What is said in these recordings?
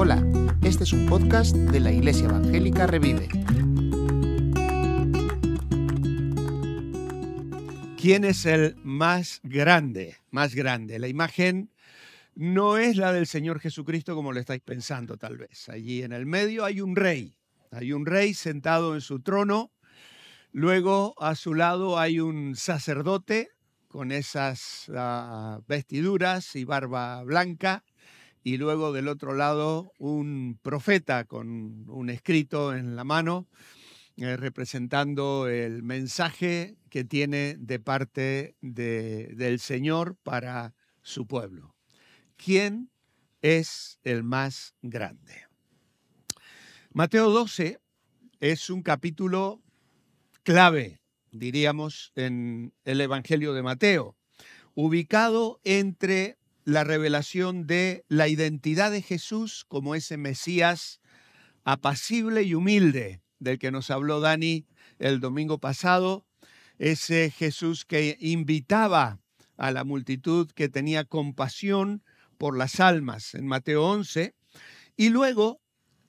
Hola, este es un podcast de la Iglesia Evangélica Revive. ¿Quién es el más grande? Más grande. La imagen no es la del Señor Jesucristo como lo estáis pensando tal vez. Allí en el medio hay un rey. Hay un rey sentado en su trono. Luego a su lado hay un sacerdote con esas vestiduras y barba blanca. Y luego del otro lado un profeta con un escrito en la mano representando el mensaje que tiene de parte del Señor para su pueblo. ¿Quién es el más grande? Mateo 12 es un capítulo clave, diríamos, en el Evangelio de Mateo, ubicado entre la revelación de la identidad de Jesús como ese Mesías apacible y humilde del que nos habló Dani el domingo pasado, ese Jesús que invitaba a la multitud, que tenía compasión por las almas en Mateo 11, y luego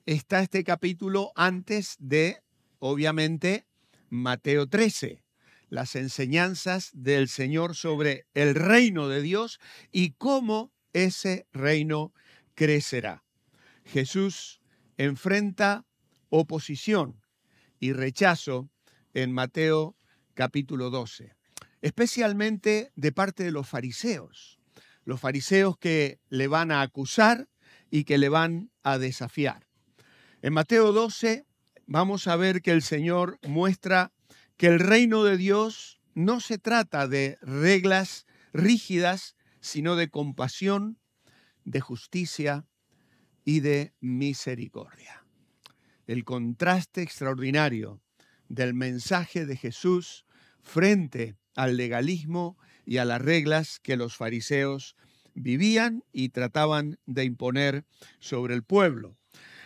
está este capítulo antes de, obviamente, Mateo 13, las enseñanzas del Señor sobre el reino de Dios y cómo ese reino crecerá. Jesús enfrenta oposición y rechazo en Mateo capítulo 12, especialmente de parte de los fariseos que le van a acusar y que le van a desafiar. En Mateo 12 vamos a ver que el Señor muestra que el reino de Dios no se trata de reglas rígidas, sino de compasión, de justicia y de misericordia. El contraste extraordinario del mensaje de Jesús frente al legalismo y a las reglas que los fariseos vivían y trataban de imponer sobre el pueblo.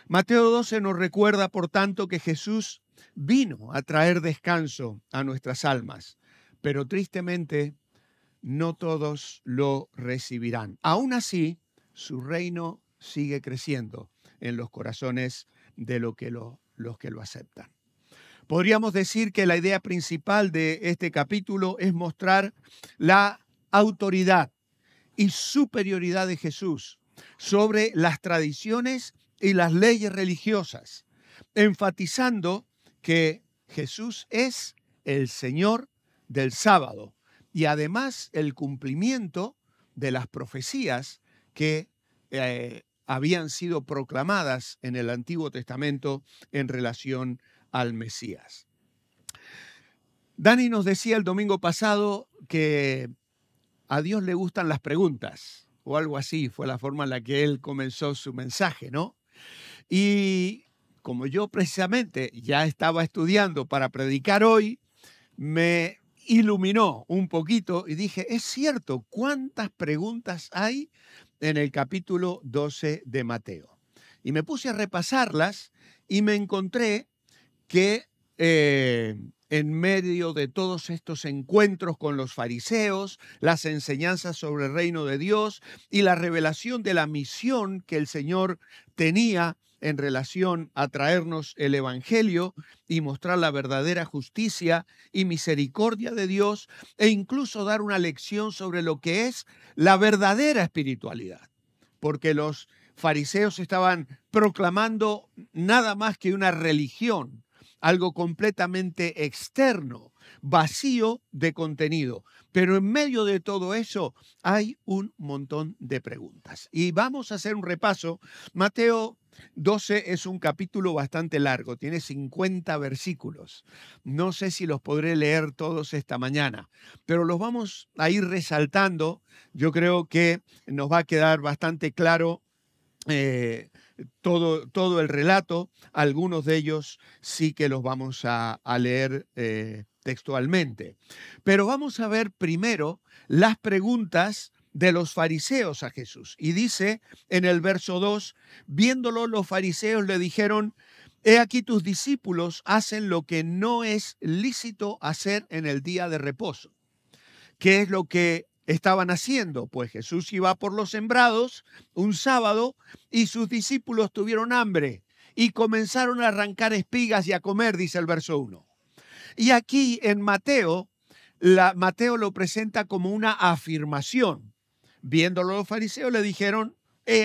Mateo 12 nos recuerda, por tanto, que Jesús vino a traer descanso a nuestras almas, pero tristemente no todos lo recibirán. Aún así, su reino sigue creciendo en los corazones de los que lo aceptan. Podríamos decir que la idea principal de este capítulo es mostrar la autoridad y superioridad de Jesús sobre las tradiciones y las leyes religiosas, enfatizando que Jesús es el Señor del sábado y además el cumplimiento de las profecías que habían sido proclamadas en el Antiguo Testamento en relación al Mesías. Dani nos decía el domingo pasado que a Dios le gustan las preguntas, o algo así, fue la forma en la que él comenzó su mensaje, ¿no? Y como yo precisamente ya estaba estudiando para predicar hoy, me iluminó un poquito y dije, es cierto, ¿cuántas preguntas hay en el capítulo 12 de Mateo? Y me puse a repasarlas y me encontré que en medio de todos estos encuentros con los fariseos, las enseñanzas sobre el reino de Dios y la revelación de la misión que el Señor tenía en relación a traernos el Evangelio y mostrar la verdadera justicia y misericordia de Dios e incluso dar una lección sobre lo que es la verdadera espiritualidad. Porque los fariseos estaban proclamando nada más que una religión, algo completamente externo, vacío de contenido. Pero en medio de todo eso hay un montón de preguntas. Y vamos a hacer un repaso. Mateo 12 es un capítulo bastante largo, tiene 50 versículos. No sé si los podré leer todos esta mañana, pero los vamos a ir resaltando. Yo creo que nos va a quedar bastante claro todo el relato. Algunos de ellos sí que los vamos a leer textualmente. Pero vamos a ver primero las preguntas de los fariseos a Jesús. Y dice en el verso 2, viéndolo los fariseos le dijeron, he aquí tus discípulos hacen lo que no es lícito hacer en el día de reposo. ¿Qué es lo que estaban haciendo? Pues Jesús iba por los sembrados un sábado y sus discípulos tuvieron hambre y comenzaron a arrancar espigas y a comer, dice el verso 1. Y aquí en Mateo, Mateo lo presenta como una afirmación. Viéndolo los fariseos le dijeron,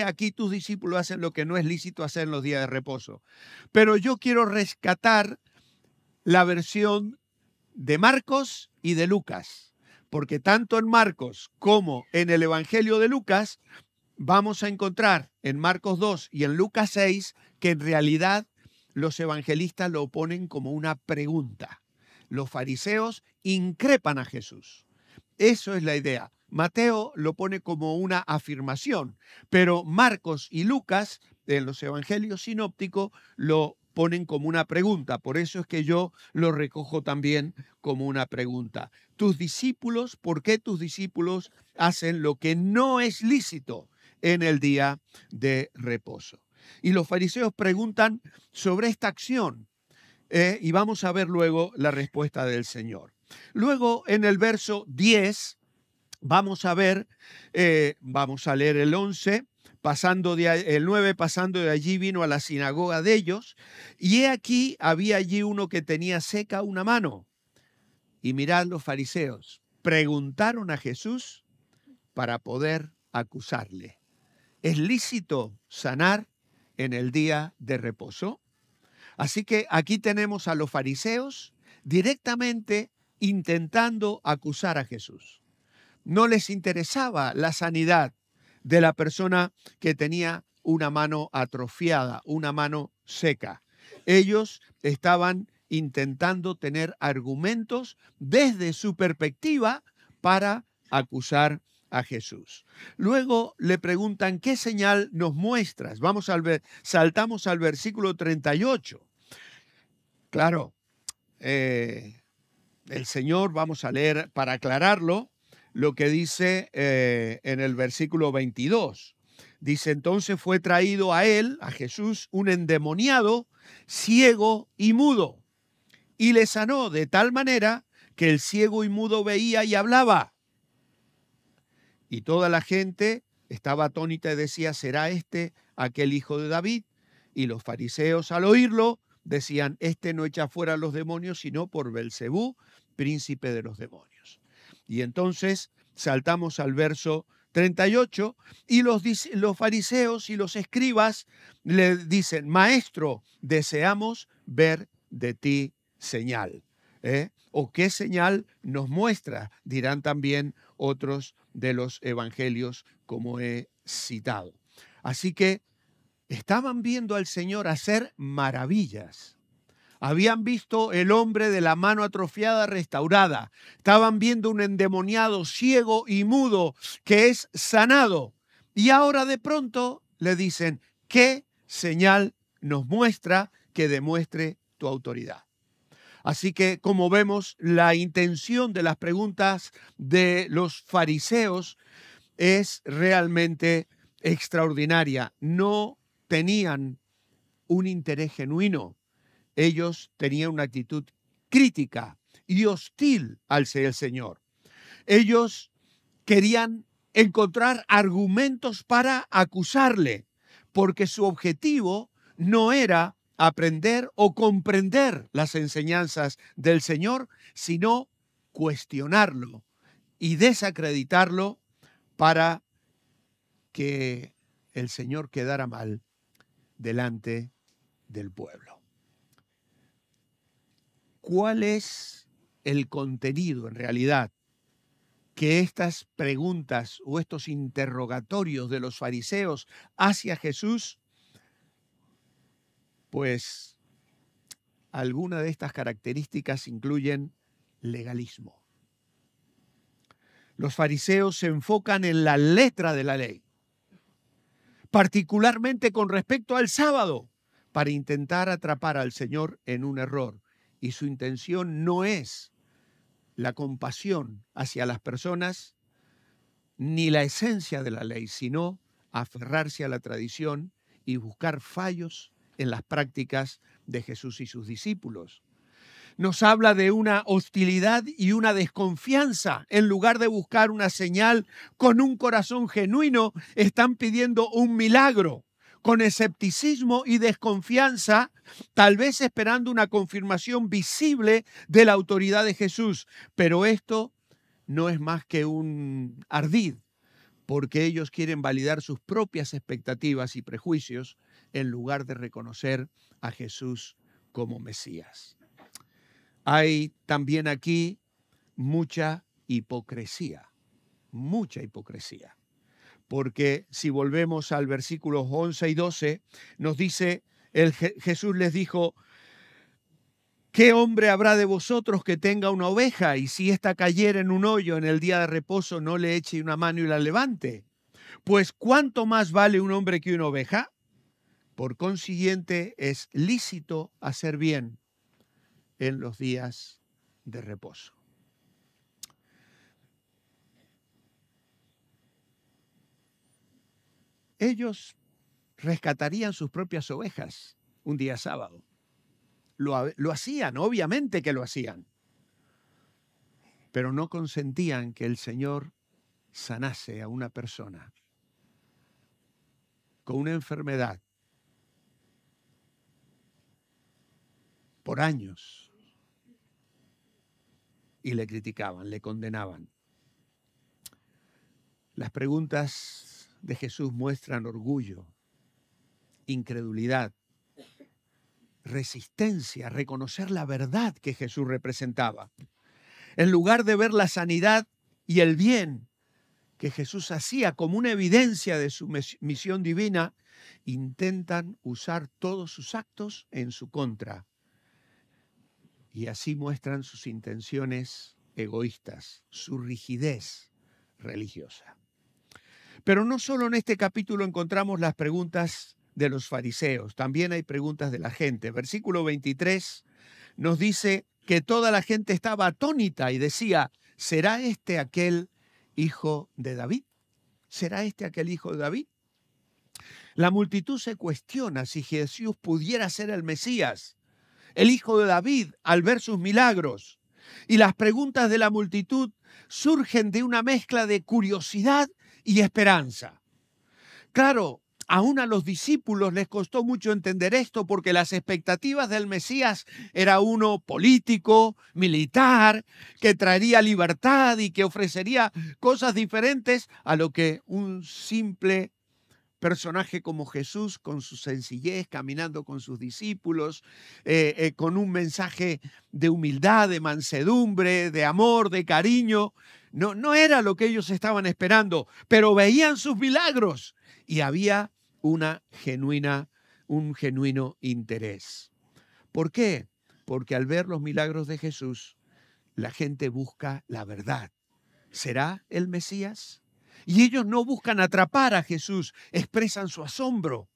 aquí tus discípulos hacen lo que no es lícito hacer en los días de reposo. Pero yo quiero rescatar la versión de Marcos y de Lucas, porque tanto en Marcos como en el Evangelio de Lucas vamos a encontrar en Marcos 2 y en Lucas 6 que en realidad los evangelistas lo ponen como una pregunta. Los fariseos increpan a Jesús. Eso es la idea. Mateo lo pone como una afirmación, pero Marcos y Lucas, en los evangelios sinópticos, lo ponen como una pregunta. Por eso es que yo lo recojo también como una pregunta. Tus discípulos, ¿por qué tus discípulos hacen lo que no es lícito en el día de reposo? Y los fariseos preguntan sobre esta acción y vamos a ver luego la respuesta del Señor. Luego en el verso 10 vamos a ver, vamos a leer el 11, el 9, pasando de allí vino a la sinagoga de ellos, y he aquí había allí uno que tenía seca una mano. Y mirad, los fariseos preguntaron a Jesús para poder acusarle. ¿Es lícito sanar en el día de reposo? Así que aquí tenemos a los fariseos directamente intentando acusar a Jesús. No les interesaba la sanidad de la persona que tenía una mano atrofiada, una mano seca. Ellos estaban intentando tener argumentos desde su perspectiva para acusar a Jesús. Luego le preguntan, ¿qué señal nos muestras? Saltamos al versículo 38. Claro, el Señor, vamos a leer para aclararlo, lo que dice en el versículo 22. Dice, entonces fue traído a él, a Jesús, un endemoniado, ciego y mudo, y le sanó de tal manera que el ciego y mudo veía y hablaba. Y toda la gente estaba atónita y decía, ¿será este aquel hijo de David? Y los fariseos al oírlo decían, este no echa fuera a los demonios, sino por Belcebú, príncipe de los demonios. Y entonces saltamos al verso 38 y los fariseos y los escribas le dicen, maestro, deseamos ver de ti señal. ¿O qué señal nos muestra? Dirán también otros de los evangelios como he citado. Así que estaban viendo al Señor hacer maravillas. Habían visto el hombre de la mano atrofiada restaurada. Estaban viendo un endemoniado ciego y mudo que es sanado. Y ahora de pronto le dicen, ¿qué señal nos muestra que demuestre tu autoridad? Así que, como vemos, la intención de las preguntas de los fariseos es realmente extraordinaria. No tenían un interés genuino. Ellos tenían una actitud crítica y hostil al Señor. Ellos querían encontrar argumentos para acusarle, porque su objetivo no era aprender o comprender las enseñanzas del Señor, sino cuestionarlo y desacreditarlo para que el Señor quedara mal delante del pueblo. ¿Cuál es el contenido en realidad que estas preguntas o estos interrogatorios de los fariseos hacia Jesús? Pues algunas de estas características incluyen legalismo. Los fariseos se enfocan en la letra de la ley, particularmente con respecto al sábado, para intentar atrapar al Señor en un error. Y su intención no es la compasión hacia las personas ni la esencia de la ley, sino aferrarse a la tradición y buscar fallos en las prácticas de Jesús y sus discípulos. nos habla de una hostilidad y una desconfianza. En lugar de buscar una señal con un corazón genuino, están pidiendo un milagro. Con escepticismo y desconfianza, tal vez esperando una confirmación visible de la autoridad de Jesús. Pero esto no es más que un ardid, porque ellos quieren validar sus propias expectativas y prejuicios en lugar de reconocer a Jesús como Mesías. Hay también aquí mucha hipocresía, porque si volvemos al versículos 11 y 12, nos dice, Jesús les dijo, ¿qué hombre habrá de vosotros que tenga una oveja y si ésta cayera en un hoyo en el día de reposo no le eche una mano y la levante? Pues ¿cuánto más vale un hombre que una oveja? Por consiguiente, es lícito hacer bien en los días de reposo. Ellos rescatarían sus propias ovejas un día sábado. Lo hacían, obviamente que lo hacían, pero no consentían que el Señor sanase a una persona con una enfermedad por años y le criticaban, le condenaban. Las preguntas de Jesús muestran orgullo, incredulidad, resistencia, reconocer la verdad que Jesús representaba. En lugar de ver la sanidad y el bien que Jesús hacía como una evidencia de su misión divina, intentan usar todos sus actos en su contra. Y así muestran sus intenciones egoístas, su rigidez religiosa. Pero no solo en este capítulo encontramos las preguntas de los fariseos, también hay preguntas de la gente. Versículo 23 nos dice que toda la gente estaba atónita y decía, ¿será este aquel hijo de David? ¿Será este aquel hijo de David? La multitud se cuestiona si Jesús pudiera ser el Mesías, el hijo de David, al ver sus milagros. Y las preguntas de la multitud surgen de una mezcla de curiosidad y esperanza. Claro, aún a los discípulos les costó mucho entender esto porque las expectativas del Mesías era uno político, militar, que traería libertad y que ofrecería cosas diferentes a lo que un simple personaje como Jesús, con su sencillez, caminando con sus discípulos, con un mensaje de humildad, de mansedumbre, de amor, de cariño. No era lo que ellos estaban esperando, pero veían sus milagros y había un genuino interés. ¿Por qué? Porque al ver los milagros de Jesús, la gente busca la verdad. ¿Será el Mesías? Y ellos no buscan atrapar a Jesús, expresan su asombro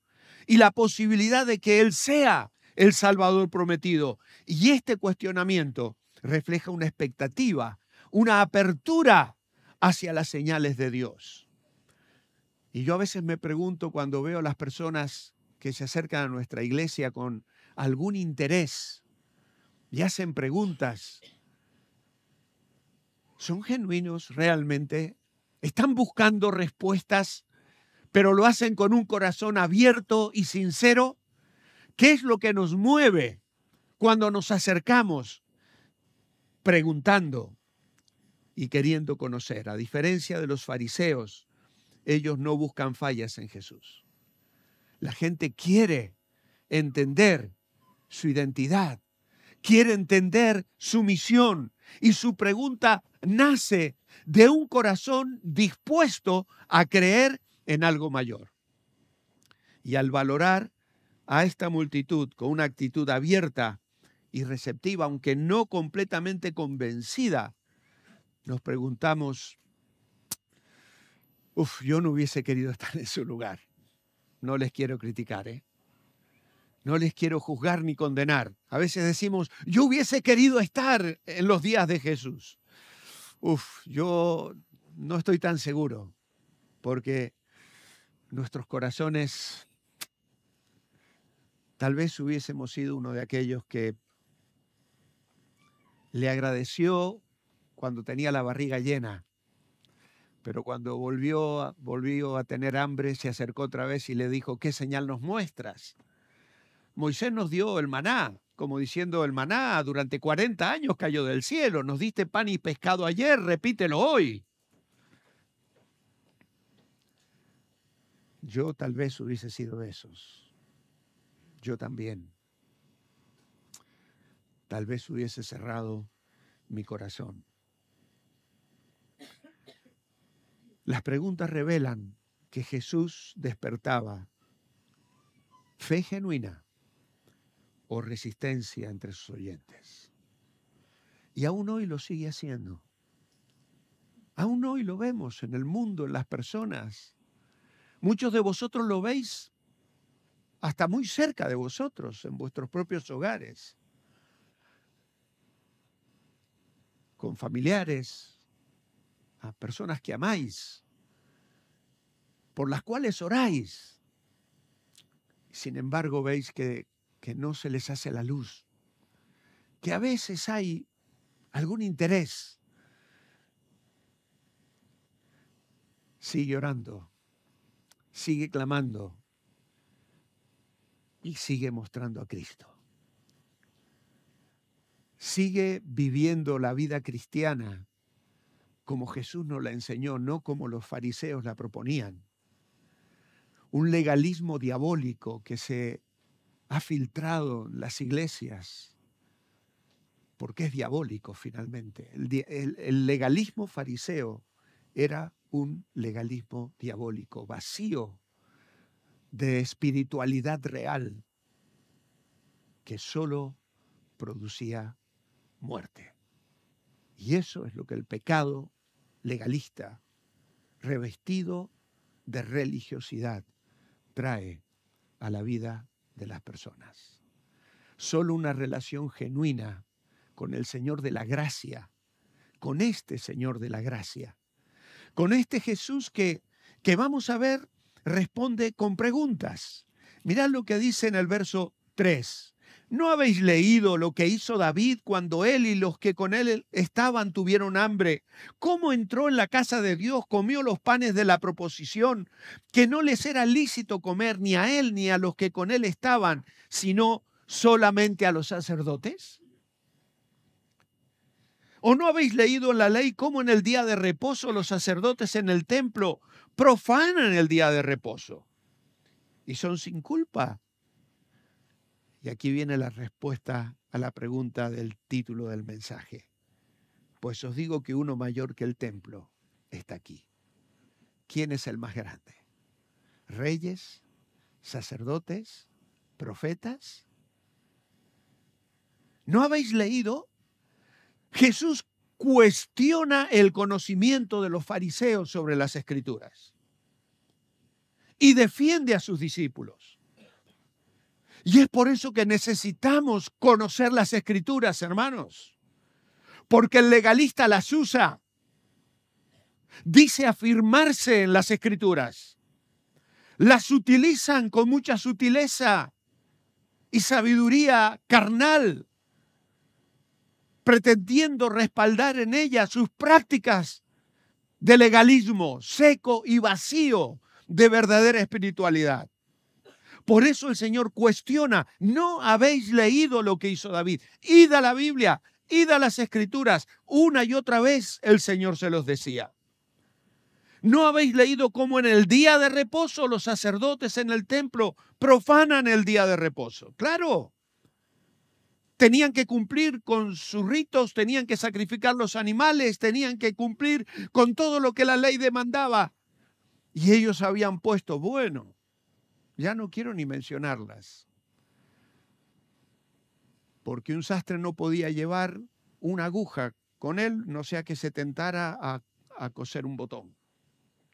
y la posibilidad de que Él sea el Salvador prometido. Y este cuestionamiento refleja una expectativa, una apertura hacia las señales de Dios. Y yo a veces me pregunto cuando veo a las personas que se acercan a nuestra iglesia con algún interés y hacen preguntas, ¿son genuinos realmente? ¿Están buscando respuestas, pero lo hacen con un corazón abierto y sincero? ¿Qué es lo que nos mueve cuando nos acercamos preguntando y queriendo conocer? A diferencia de los fariseos, ellos no buscan fallas en Jesús. La gente quiere entender su identidad, quiere entender su misión y su pregunta nace de un corazón dispuesto a creer en algo mayor. Y al valorar a esta multitud con una actitud abierta y receptiva, aunque no completamente convencida, nos preguntamos, yo no hubiese querido estar en su lugar. No les quiero criticar, No les quiero juzgar ni condenar. A veces decimos, yo hubiese querido estar en los días de Jesús. Yo no estoy tan seguro, porque nuestros corazones, tal vez hubiésemos sido uno de aquellos que Le agradeció cuando tenía la barriga llena, pero cuando volvió a tener hambre, se acercó otra vez y le dijo, ¿qué señal nos muestras? Moisés nos dio el maná, como diciendo, el maná durante 40 años cayó del cielo, nos diste pan y pescado ayer, repítelo hoy. Yo tal vez hubiese sido de esos. Yo también. Tal vez hubiese cerrado mi corazón. Las preguntas revelan que Jesús despertaba fe genuina o resistencia entre sus oyentes. Y aún hoy lo sigue haciendo. Aún hoy lo vemos en el mundo, en las personas. Muchos de vosotros lo veis hasta muy cerca de vosotros, en vuestros propios hogares, con familiares, a personas que amáis, por las cuales oráis. Sin embargo, veis que no se les hace la luz, que a veces hay algún interés. Sigue orando, sigue clamando y sigue mostrando a Cristo. Sigue viviendo la vida cristiana como Jesús nos la enseñó, no como los fariseos la proponían. Un legalismo diabólico que se ha filtrado en las iglesias, porque es diabólico finalmente. El legalismo fariseo era un legalismo diabólico, vacío de espiritualidad real, que solo producía muerte. Y eso es lo que el pecado legalista, revestido de religiosidad, trae a la vida de las personas. Solo una relación genuina con el Señor de la gracia, con este Señor de la gracia, con este Jesús que vamos a ver, responde con preguntas. Mirad lo que dice en el verso 3. ¿No habéis leído lo que hizo David cuando él y los que con él estaban tuvieron hambre? ¿Cómo entró en la casa de Dios, comió los panes de la proposición, que no les era lícito comer ni a él ni a los que con él estaban, sino solamente a los sacerdotes? ¿O no habéis leído en la ley cómo en el día de reposo los sacerdotes en el templo profanan el día de reposo y son sin culpa? Y aquí viene la respuesta a la pregunta del título del mensaje. Pues os digo que uno mayor que el templo está aquí. ¿Quién es el más grande? ¿Reyes? ¿Sacerdotes? ¿Profetas? ¿No habéis leído? Jesús cuestiona el conocimiento de los fariseos sobre las Escrituras y defiende a sus discípulos. Y es por eso que necesitamos conocer las Escrituras, hermanos, porque el legalista las usa. Dice afirmarse en las Escrituras. Las utilizan con mucha sutileza y sabiduría carnal, pretendiendo respaldar en ellas sus prácticas de legalismo seco y vacío de verdadera espiritualidad. Por eso el Señor cuestiona, ¿no habéis leído lo que hizo David? Id a la Biblia, id a las Escrituras. Una y otra vez el Señor se los decía. ¿No habéis leído cómo en el día de reposo los sacerdotes en el templo profanan el día de reposo? Claro. Tenían que cumplir con sus ritos, tenían que sacrificar los animales, tenían que cumplir con todo lo que la ley demandaba. Y ellos habían puesto, bueno, ya no quiero ni mencionarlas, porque un sastre no podía llevar una aguja con él, no sea que se tentara a coser un botón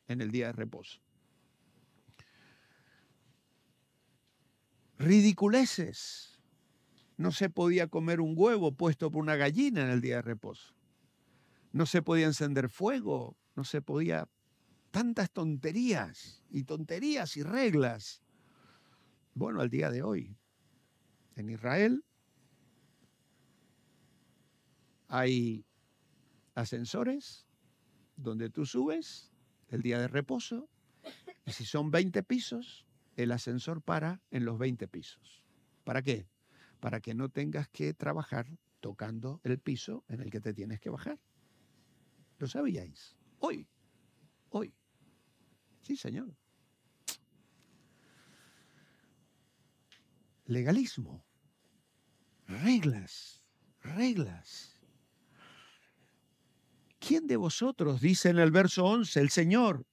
en el día de reposo. Ridiculeces. No se podía comer un huevo puesto por una gallina en el día de reposo. No se podía encender fuego, no se podía... Tantas tonterías y reglas. Bueno, al día de hoy, en Israel, hay ascensores donde tú subes el día de reposo y si son 20 pisos, el ascensor para en los 20 pisos. ¿Para qué? Para que no tengas que trabajar tocando el piso en el que te tienes que bajar. ¿Lo sabíais? Hoy. Sí, señor. Legalismo. Reglas. ¿Quién de vosotros, dice en el verso 11 el Señor,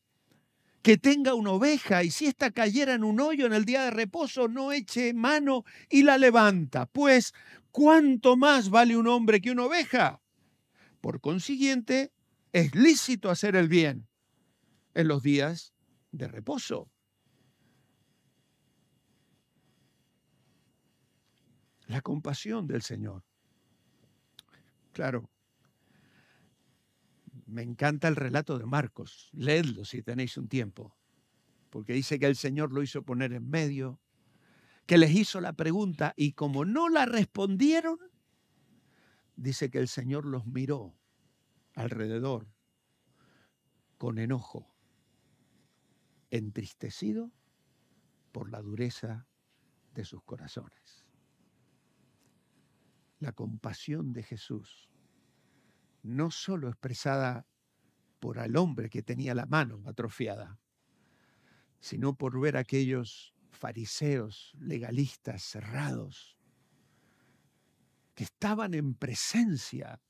que tenga una oveja y si ésta cayera en un hoyo en el día de reposo, no eche mano y la levanta? Pues, ¿cuánto más vale un hombre que una oveja? Por consiguiente, es lícito hacer el bien en los días de reposo. La compasión del Señor. Claro, me encanta el relato de Marcos. Leedlo si tenéis un tiempo. Porque dice que el Señor lo hizo poner en medio, que les hizo la pregunta y como no la respondieron, dice que el Señor los miró alrededor con enojo, entristecido por la dureza de sus corazones. La compasión de Jesús, no solo expresada por el hombre que tenía la mano atrofiada, sino por ver a aquellos fariseos, legalistas, cerrados, que estaban en presencia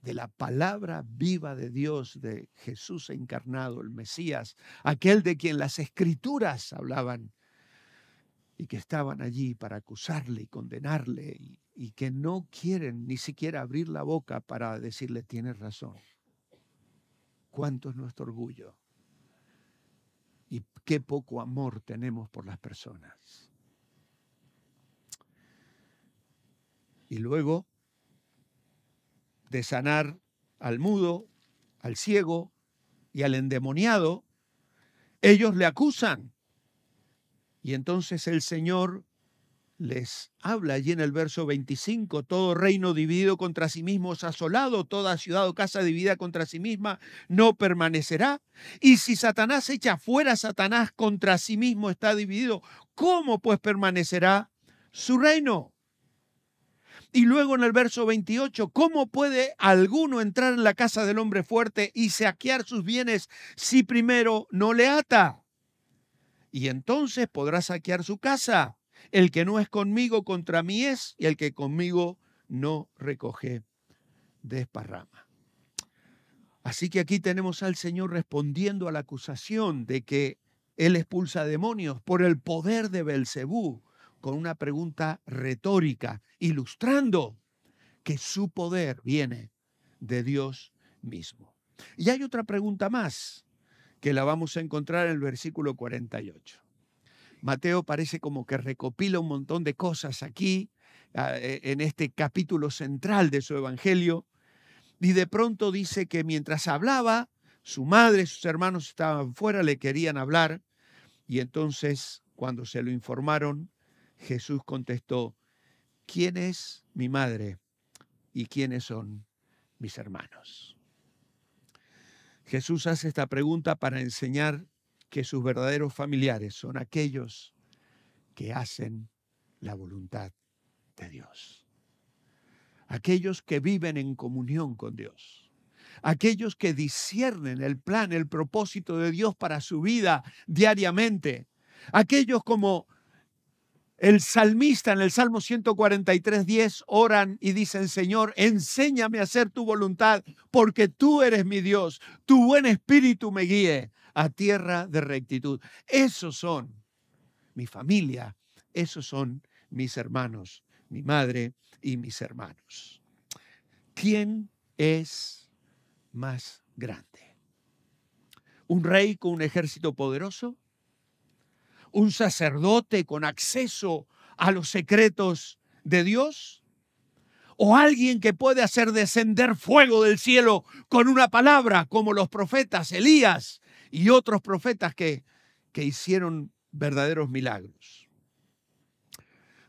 de la palabra viva de Dios, de Jesús encarnado, el Mesías, aquel de quien las Escrituras hablaban, y que estaban allí para acusarle y condenarle, y que no quieren ni siquiera abrir la boca para decirle, tienes razón. ¿Cuánto es nuestro orgullo? Y qué poco amor tenemos por las personas. Y luego de sanar al mudo, al ciego y al endemoniado, ellos le acusan. Y entonces el Señor les habla allí en el verso 25, todo reino dividido contra sí mismo es asolado, toda ciudad o casa dividida contra sí misma no permanecerá. Y si Satanás echa fuera a Satanás, contra sí mismo está dividido, ¿cómo pues permanecerá su reino? Y luego en el verso 28, ¿cómo puede alguno entrar en la casa del hombre fuerte y saquear sus bienes si primero no le ata? Y entonces podrá saquear su casa. El que no es conmigo contra mí es, y el que conmigo no recoge desparrama. Así que aquí tenemos al Señor respondiendo a la acusación de que Él expulsa demonios por el poder de Belcebú, con una pregunta retórica, ilustrando que su poder viene de Dios mismo. Y hay otra pregunta más, que la vamos a encontrar en el versículo 48. Mateo parece como que recopila un montón de cosas aquí, en este capítulo central de su evangelio, y de pronto dice que mientras hablaba, su madre y sus hermanos estaban fuera, le querían hablar, y entonces, cuando se lo informaron, Jesús contestó, ¿quién es mi madre y quiénes son mis hermanos? Jesús hace esta pregunta para enseñar que sus verdaderos familiares son aquellos que hacen la voluntad de Dios. Aquellos que viven en comunión con Dios. Aquellos que disciernen el plan, el propósito de Dios para su vida diariamente. Aquellos como el salmista en el Salmo 143:10 oran y dicen, Señor, enséñame a hacer tu voluntad, porque tú eres mi Dios. Tu buen espíritu me guíe a tierra de rectitud. Esos son mi familia, esos son mis hermanos, mi madre y mis hermanos. ¿Quién es más grande? ¿Un rey con un ejército poderoso? ¿Un sacerdote con acceso a los secretos de Dios? ¿O alguien que puede hacer descender fuego del cielo con una palabra, como los profetas Elías y otros profetas que hicieron verdaderos milagros?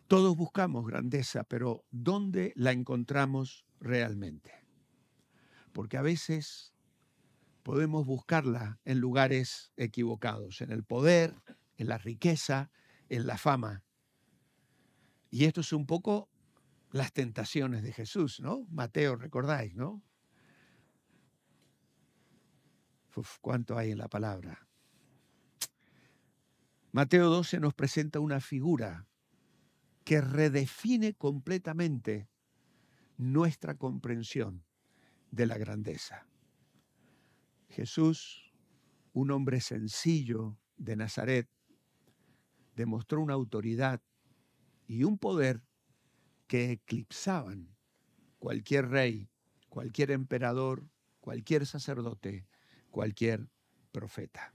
Todos buscamos grandeza, pero ¿dónde la encontramos realmente. Porque a veces podemos buscarla en lugares equivocados, en el poder, en la riqueza, en la fama. Y esto es un poco las tentaciones de Jesús, ¿no? Mateo, recordáis, ¿no? Uf, ¿cuánto hay en la palabra? Mateo 12 nos presenta una figura que redefine completamente nuestra comprensión de la grandeza. Jesús, un hombre sencillo de Nazaret, demostró una autoridad y un poder que eclipsaban cualquier rey, cualquier emperador, cualquier sacerdote, cualquier profeta.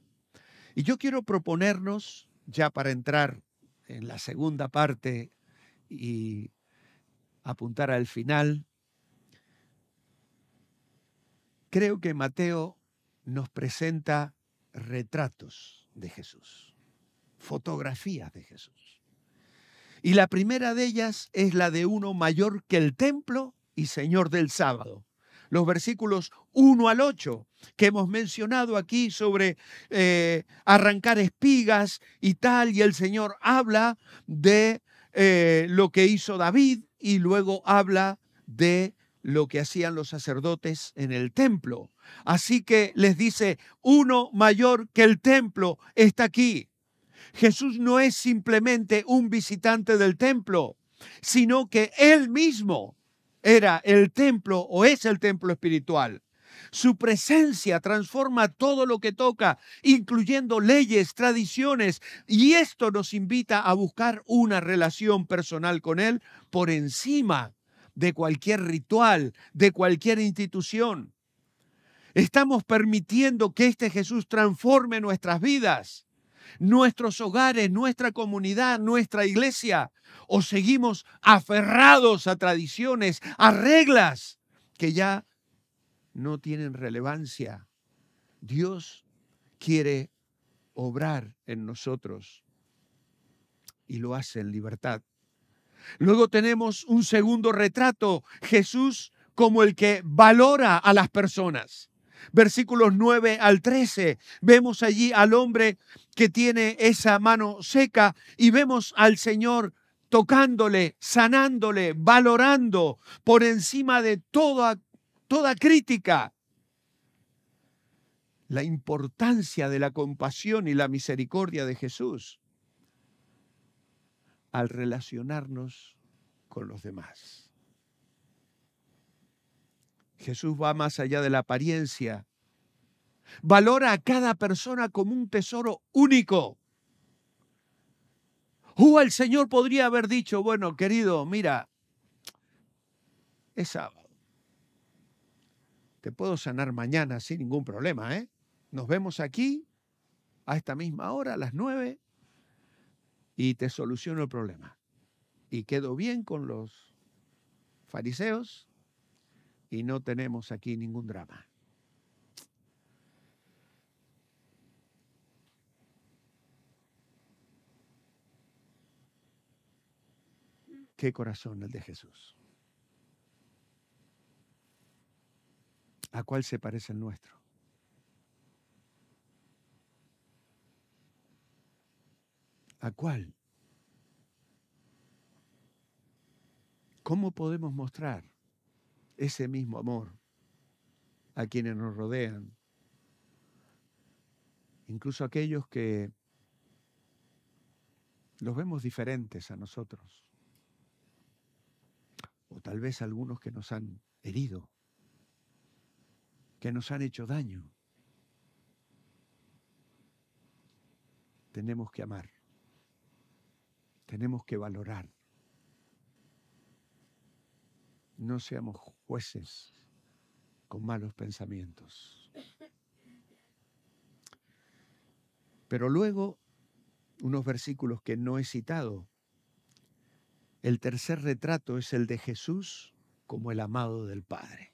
Y yo quiero proponernos, ya para entrar en la segunda parte y apuntar al final, creo que Mateo nos presenta retratos de Jesús, fotografías de Jesús. Y la primera de ellas es la de uno mayor que el templo y Señor del sábado. Los versículos 1 al 8 que hemos mencionado aquí sobre arrancar espigas y tal, y el Señor habla de lo que hizo David y luego habla de lo que hacían los sacerdotes en el templo. Así que les dice, uno mayor que el templo está aquí. Jesús no es simplemente un visitante del templo, sino que Él mismo era el templo o es el templo espiritual. Su presencia transforma todo lo que toca, incluyendo leyes, tradiciones, y esto nos invita a buscar una relación personal con Él por encima de cualquier ritual, de cualquier institución. Estamos permitiendo que este Jesús transforme nuestras vidas, nuestros hogares, nuestra comunidad, nuestra iglesia, o seguimos aferrados a tradiciones, a reglas que ya no tienen relevancia. Dios quiere obrar en nosotros y lo hace en libertad. Luego tenemos un segundo retrato, Jesús como el que valora a las personas. Versículos 9 al 13, vemos allí al hombre que tiene esa mano seca y vemos al Señor tocándole, sanándole, valorando por encima de toda crítica la importancia de la compasión y la misericordia de Jesús al relacionarnos con los demás. Jesús va más allá de la apariencia. Valora a cada persona como un tesoro único. El Señor podría haber dicho, bueno, querido, mira, es sábado. Te puedo sanar mañana sin ningún problema, ¿eh? Nos vemos aquí a esta misma hora, a las 9, y te soluciono el problema. Y quedo bien con los fariseos y no tenemos aquí ningún drama. Qué corazón el de Jesús. ¿A cuál se parece el nuestro? ¿A cuál? ¿Cómo podemos mostrar ese mismo amor a quienes nos rodean? Incluso aquellos que los vemos diferentes a nosotros. O tal vez algunos que nos han herido, que nos han hecho daño. Tenemos que amar. Tenemos que valorar. No seamos jueces con malos pensamientos. Pero luego, unos versículos que no he citado. El tercer retrato es el de Jesús como el amado del Padre.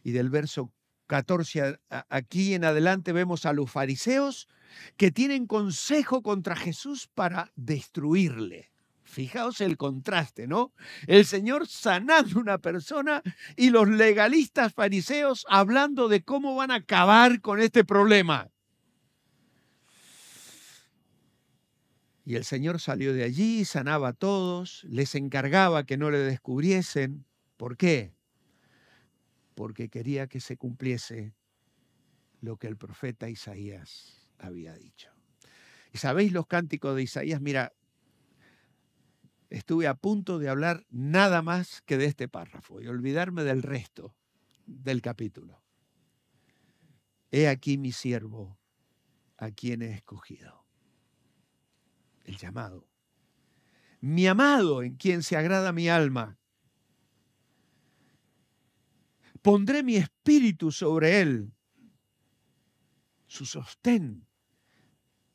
Y del verso 14 aquí en adelante vemos a los fariseos que tienen consejo contra Jesús para destruirle. Fijaos el contraste, ¿no? El Señor sanando a una persona y los legalistas fariseos hablando de cómo van a acabar con este problema. Y el Señor salió de allí, sanaba a todos, les encargaba que no le descubriesen. ¿Por qué? Porque quería que se cumpliese lo que el profeta Isaías había dicho. ¿Y sabéis los cánticos de Isaías? Mira, estuve a punto de hablar nada más que de este párrafo y olvidarme del resto del capítulo. He aquí mi siervo, a quien he escogido. El llamado. Mi amado, en quien se agrada mi alma. Pondré mi espíritu sobre él, su sostén,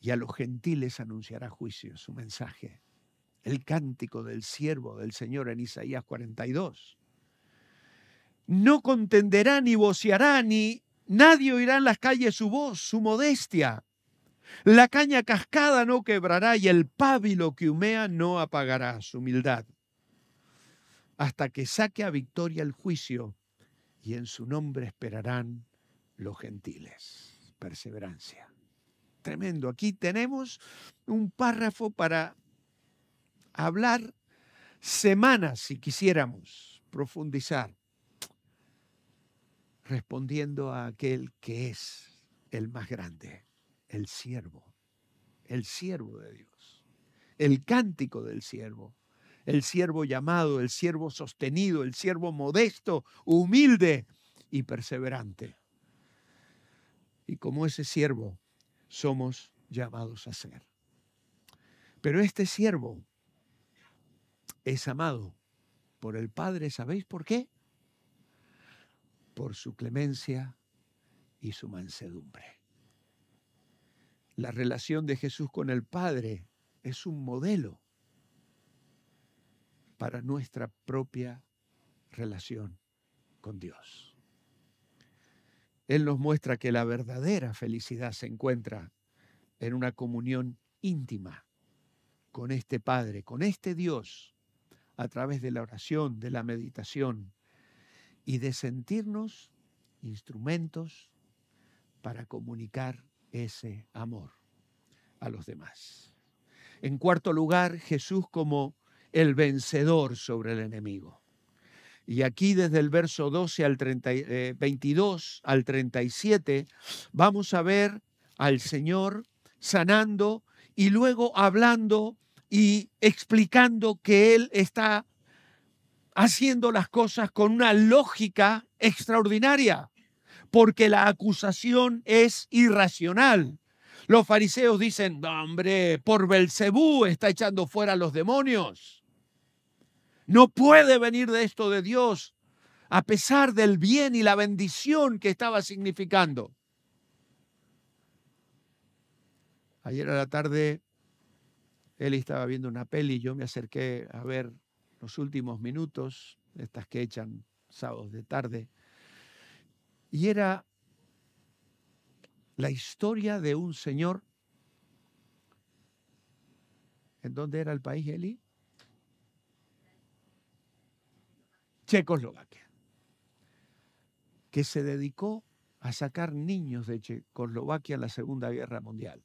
y a los gentiles anunciará juicio, su mensaje. El cántico del siervo del Señor en Isaías 42. No contenderá ni voceará, ni nadie oirá en las calles su voz, su modestia. La caña cascada no quebrará y el pábilo que humea no apagará su humildad. Hasta que saque a victoria el juicio y en su nombre esperarán los gentiles. Perseverancia. Tremendo. Aquí tenemos un párrafo para hablar semanas si quisiéramos profundizar, respondiendo a aquel que es el más grande, el siervo de Dios, el cántico del siervo, el siervo llamado, el siervo sostenido, el siervo modesto, humilde y perseverante. Y como ese siervo somos llamados a ser. Pero este siervo es amado por el Padre, ¿sabéis por qué? Por su clemencia y su mansedumbre. La relación de Jesús con el Padre es un modelo para nuestra propia relación con Dios. Él nos muestra que la verdadera felicidad se encuentra en una comunión íntima con este Padre, con este Dios, a través de la oración, de la meditación y de sentirnos instrumentos para comunicar ese amor a los demás. En cuarto lugar, Jesús como el vencedor sobre el enemigo. Y aquí desde el verso 12 al 22 al 37 vamos a ver al Señor sanando y luego hablando y explicando que Él está haciendo las cosas con una lógica extraordinaria, porque la acusación es irracional. Los fariseos dicen, no, hombre, por Belcebú está echando fuera a los demonios. No puede venir de esto de Dios, a pesar del bien y la bendición que estaba significando. Ayer a la tarde, Eli estaba viendo una peli y yo me acerqué a ver los últimos minutos, estas que echan sábados de tarde, y era la historia de un señor. ¿En dónde era el país, Eli? Checoslovaquia, que se dedicó a sacar niños de Checoslovaquia en la Segunda Guerra Mundial.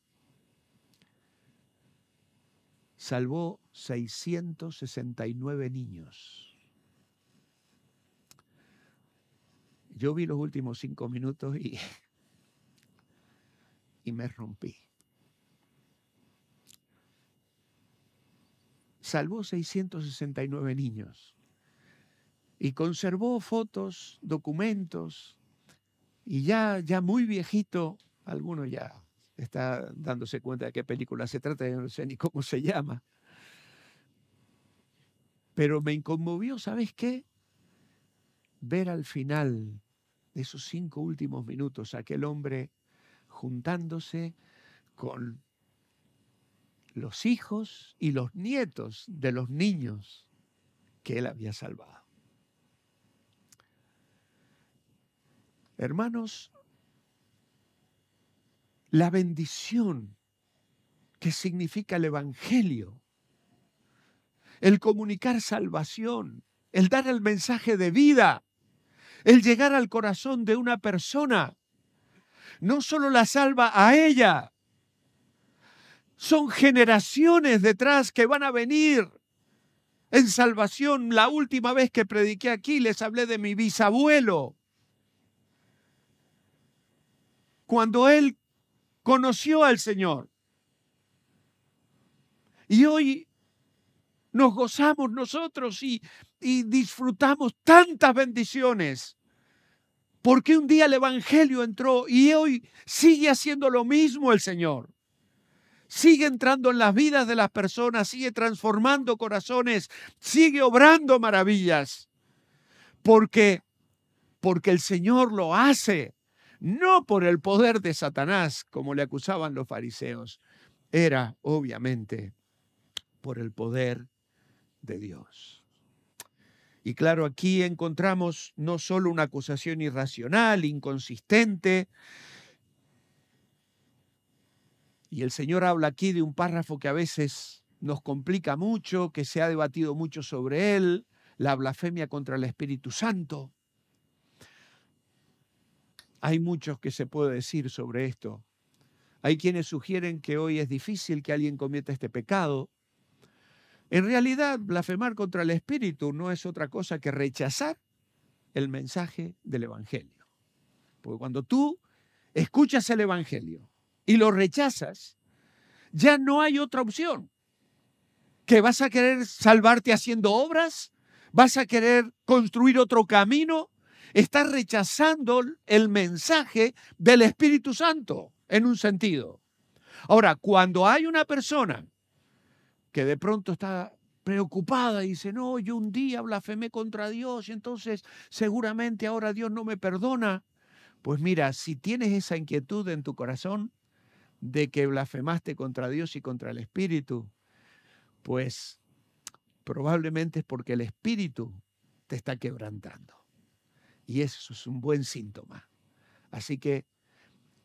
Salvó 669 niños. Yo vi los últimos 5 minutos y me rompí. Salvó 669 niños y conservó fotos, documentos, y ya muy viejito, alguno ya está dándose cuenta de qué película se trata, yo no sé ni cómo se llama. Pero me conmovió, ¿sabes qué? Ver al final de esos 5 últimos minutos a aquel hombre juntándose con los hijos y los nietos de los niños que él había salvado. Hermanos, la bendición que significa el Evangelio el comunicar salvación, el dar el mensaje de vida, el llegar al corazón de una persona. No solo la salva a ella, son generaciones detrás que van a venir en salvación. La última vez que prediqué aquí les hablé de mi bisabuelo. Cuando él conoció al Señor. Y hoy nos gozamos nosotros y disfrutamos tantas bendiciones. Porque un día el Evangelio entró y hoy sigue haciendo lo mismo el Señor. Sigue entrando en las vidas de las personas, sigue transformando corazones, sigue obrando maravillas. Porque el Señor lo hace, no por el poder de Satanás, como le acusaban los fariseos. Era, obviamente, por el poder de Dios. Y claro, aquí encontramos no solo una acusación irracional, inconsistente. Y el Señor habla aquí de un párrafo que a veces nos complica mucho, que se ha debatido mucho sobre él, la blasfemia contra el Espíritu Santo. Hay muchos que se puede decir sobre esto. Hay quienes sugieren que hoy es difícil que alguien cometa este pecado. En realidad, blasfemar contra el Espíritu no es otra cosa que rechazar el mensaje del Evangelio. Porque cuando tú escuchas el Evangelio y lo rechazas, ya no hay otra opción. ¿Que vas a querer salvarte haciendo obras? ¿Vas a querer construir otro camino? Estás rechazando el mensaje del Espíritu Santo, en un sentido. Ahora, cuando hay una persona que de pronto está preocupada y dice, no, yo un día blasfemé contra Dios y entonces seguramente ahora Dios no me perdona. Pues mira, si tienes esa inquietud en tu corazón de que blasfemaste contra Dios y contra el Espíritu, pues probablemente es porque el Espíritu te está quebrantando. Y eso es un buen síntoma. Así que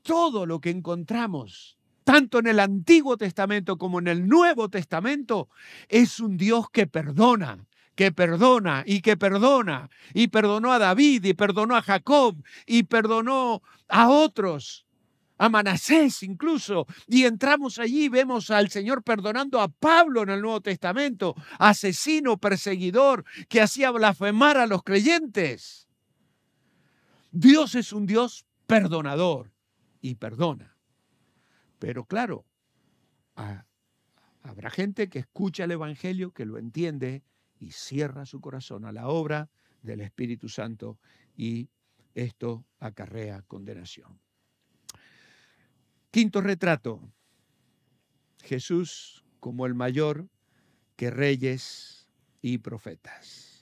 todo lo que encontramos, tanto en el Antiguo Testamento como en el Nuevo Testamento, es un Dios que perdona y que perdona. Y perdonó a David, y perdonó a Jacob, y perdonó a otros, a Manasés incluso. Y entramos allí y vemos al Señor perdonando a Pablo en el Nuevo Testamento, asesino, perseguidor, que hacía blasfemar a los creyentes. Dios es un Dios perdonador y perdona. Pero claro, habrá gente que escucha el Evangelio, que lo entiende y cierra su corazón a la obra del Espíritu Santo y esto acarrea condenación. Quinto retrato, Jesús como el mayor que reyes y profetas.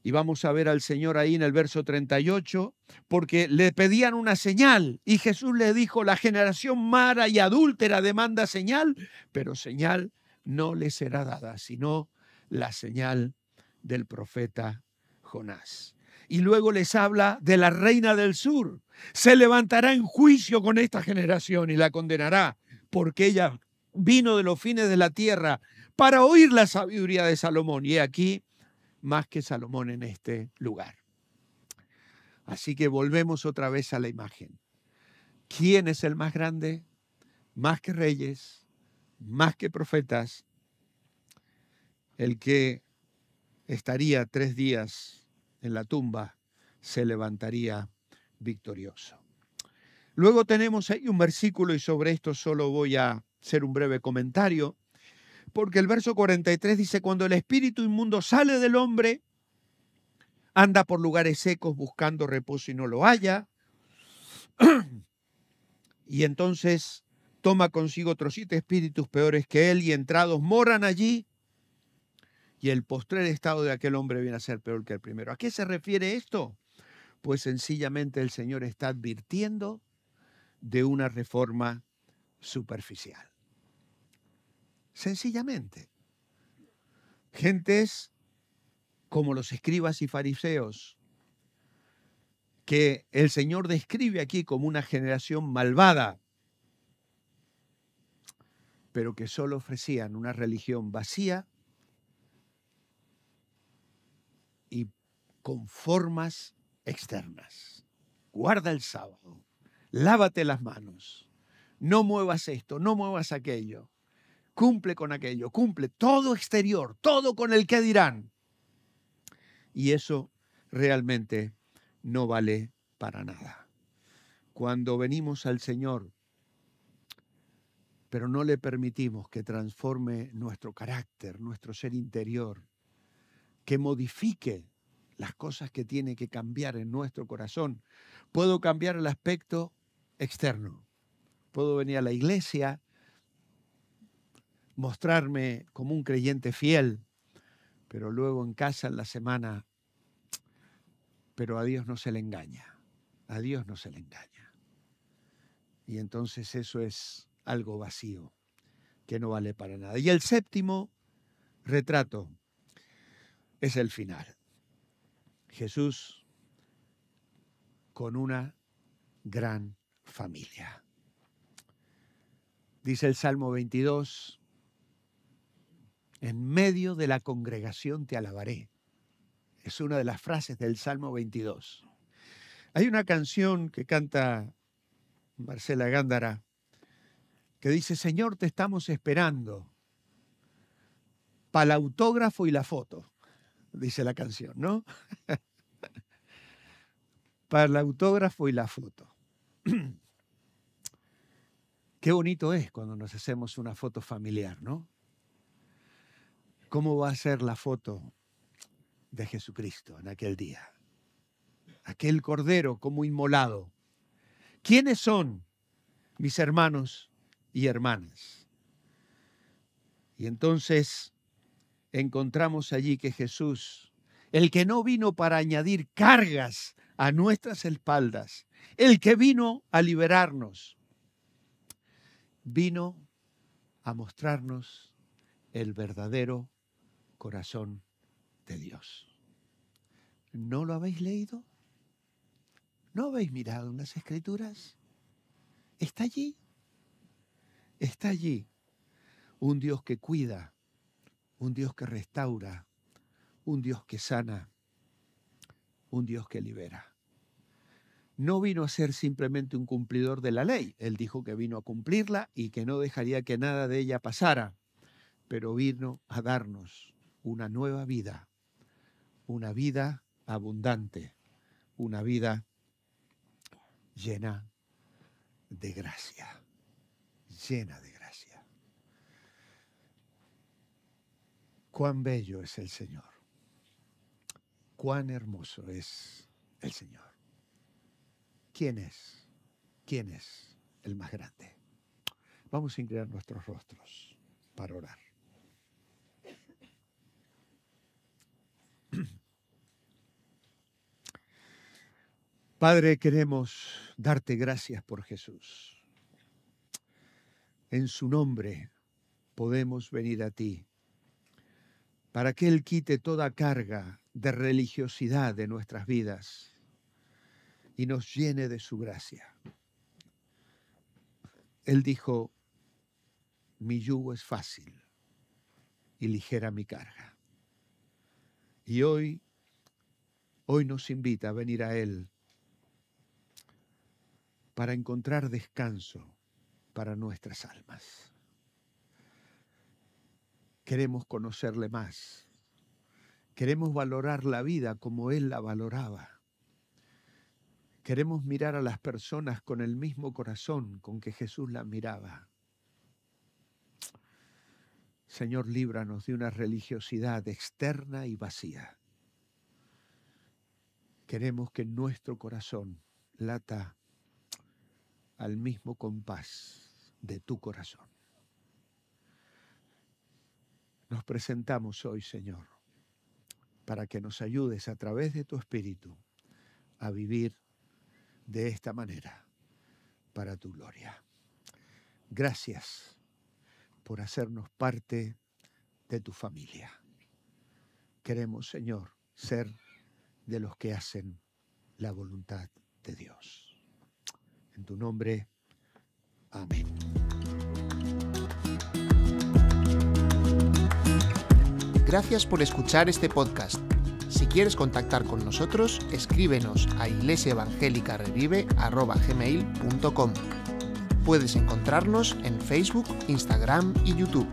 Y vamos a ver al Señor ahí en el verso 38, porque le pedían una señal y Jesús le dijo, la generación mala y adúltera demanda señal, pero señal no le será dada, sino la señal del profeta Jonás. Y luego les habla de la reina del sur. Se levantará en juicio con esta generación y la condenará, porque ella vino de los fines de la tierra para oír la sabiduría de Salomón. Y aquí más que Salomón en este lugar. Así que volvemos otra vez a la imagen. ¿Quién es el más grande? Más que reyes, más que profetas, el que estaría 3 días en la tumba se levantaría victorioso. Luego tenemos ahí un versículo y sobre esto solo voy a hacer un breve comentario. Porque el verso 43 dice, cuando el espíritu inmundo sale del hombre, anda por lugares secos buscando reposo y no lo halla. Y entonces toma consigo otros 7 espíritus peores que él y entrados moran allí. Y el postrer estado de aquel hombre viene a ser peor que el primero. ¿A qué se refiere esto? Pues sencillamente el Señor está advirtiendo de una reforma superficial. Sencillamente. Gentes como los escribas y fariseos, que el Señor describe aquí como una generación malvada, pero que solo ofrecían una religión vacía y con formas externas. Guarda el sábado, lávate las manos, no muevas esto, no muevas aquello, cumple con aquello, cumple todo exterior, todo con el que dirán. Y eso realmente no vale para nada. Cuando venimos al Señor, pero no le permitimos que transforme nuestro carácter, nuestro ser interior, que modifique las cosas que tiene que cambiar en nuestro corazón, puedo cambiar el aspecto externo. Puedo venir a la iglesia, mostrarme como un creyente fiel, pero luego en casa, en la semana, pero a Dios no se le engaña. A Dios no se le engaña. Y entonces eso es algo vacío, que no vale para nada. Y el séptimo retrato es el final. Jesús con una gran familia. Dice el Salmo 22, en medio de la congregación te alabaré. Es una de las frases del Salmo 22. Hay una canción que canta Marcela Gándara que dice, Señor, te estamos esperando para el autógrafo y la foto, dice la canción, ¿no? Para el autógrafo y la foto. Qué bonito es cuando nos hacemos una foto familiar, ¿no? ¿Cómo va a ser la foto de Jesucristo en aquel día? Aquel cordero como inmolado. ¿Quiénes son mis hermanos y hermanas? Y entonces encontramos allí que Jesús, el que no vino para añadir cargas a nuestras espaldas, el que vino a liberarnos, vino a mostrarnos el verdadero corazón de Dios. ¿No lo habéis leído? ¿No habéis mirado en las Escrituras? Está allí. Está allí. Un Dios que cuida, un Dios que restaura, un Dios que sana, un Dios que libera. No vino a ser simplemente un cumplidor de la ley. Él dijo que vino a cumplirla y que no dejaría que nada de ella pasara, pero vino a darnos una nueva vida, una vida abundante, una vida llena de gracia, llena de gracia. Cuán bello es el Señor, cuán hermoso es el Señor. ¿Quién es? ¿Quién es el más grande? Vamos a inclinar nuestros rostros para orar. Padre, queremos darte gracias por Jesús. En su nombre podemos venir a ti para que Él quite toda carga de religiosidad de nuestras vidas y nos llene de su gracia. Él dijo, mi yugo es fácil y ligera mi carga. Y hoy nos invita a venir a Él para encontrar descanso para nuestras almas. Queremos conocerle más. Queremos valorar la vida como Él la valoraba. Queremos mirar a las personas con el mismo corazón con que Jesús las miraba. Señor, líbranos de una religiosidad externa y vacía. Queremos que nuestro corazón lata al mismo compás de tu corazón. Nos presentamos hoy, Señor, para que nos ayudes a través de tu Espíritu a vivir de esta manera para tu gloria. Gracias por hacernos parte de tu familia. Queremos, Señor, ser de los que hacen la voluntad de Dios. En tu nombre, amén. Gracias por escuchar este podcast. Si quieres contactar con nosotros, escríbenos a iglesiaevangelicarevive@gmail.com. Puedes encontrarnos en Facebook, Instagram y YouTube.